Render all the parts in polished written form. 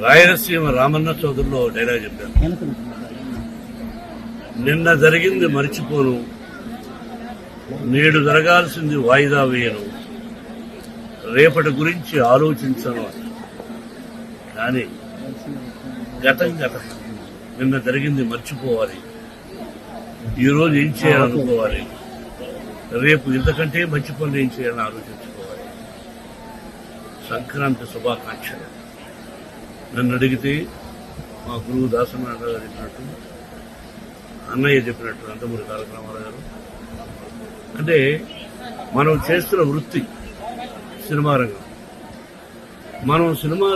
Rayalaseema Ramanna చౌదరిలో dialogue చెప్పాను. నిన్న జరిగింది మర్చిపోను, నేడు జరగాల్సింది వాయిదా వేయను, రేపటి గురించి ఆలోచించను. కానీ గతం గతం, నిన్న జరిగింది మర్చిపోవాలి, ఈరోజు ఏం చేయాలనుకోవాలి, రేపు ఇంతకంటే మంచి పనులు ఏం చేయాలని ఆలోచించుకోవాలి. సంక్రాంతి శుభాకాంక్షలు. నన్ను అడిగితే మా గురువు దాసనారాయణ గారు చెప్పినట్టు, అన్నయ్య చెప్పినట్టు, నందమూరి తారక రామారావు గారు, అంటే మనం చేస్తున్న వృత్తి సినిమా రంగం. మనం సినిమా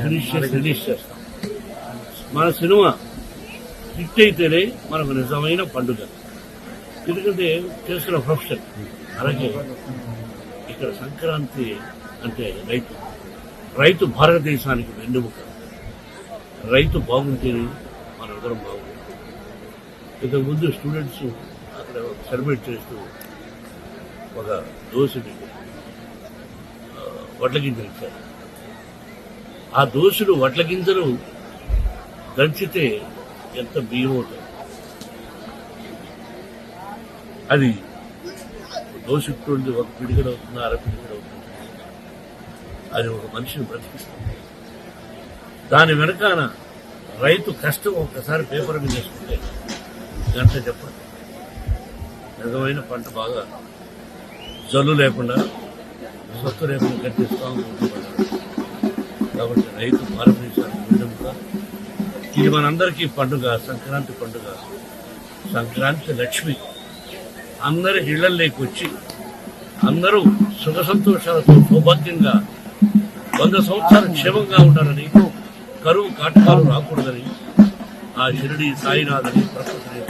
ఫినిష్ చేసి రిలీజ్ చేస్తాం. మన సినిమా హిట్ అయితేనే మనకు నిజమైన పండుగ. ఎందుకంటే చేస్తున్న ప్రొఫెషన్. అలాగే ఇక్కడ సంక్రాంతి అంటే రైతు భారతదేశానికి వెన్నెముక. రైతు బాగుంటేనే మన అందరం బాగుంటుంది. ఇంతకుముందు స్టూడెంట్స్ అక్కడ సెలబ్రేట్ చేస్తూ ఒక దోశని వడ్ల గింజలు ఇచ్చారు. ఆ దోశలు వడ్ల గింజలు దంచితే ఎంత బియ్యం అవుతుంది. అది దోషిస్తుంది, ఒక పిడికడ అవుతుంది, అరపిడికడ అవుతుంది. అది ఒక మనిషిని బ్రతికిస్తుంది. దాని వెనకాల రైతు కష్టం ఒక్కసారి పేపర్ మీద వేసుకుంటే గంట చెప్పండి, నిజమైన పంట బాగా జల్లు లేకుండా, సొత్తు లేకుండా కట్టిస్తాం. కాబట్టి రైతు భారతదేశానికి వెన్నెముక. ఇది మనందరికీ పండుగ, సంక్రాంతి పండుగ. సంక్రాంతి లక్ష్మి అందరి ఇళ్లలోకి వచ్చి అందరూ సుఖ సంతోషాలతో సౌభాగ్యంగా 100 సంవత్సరాలు క్షేమంగా ఉండాలని, కరువు కాటకాలు రాకూడదని ఆ షిరిడి సాయినాథని ప్రకృతిని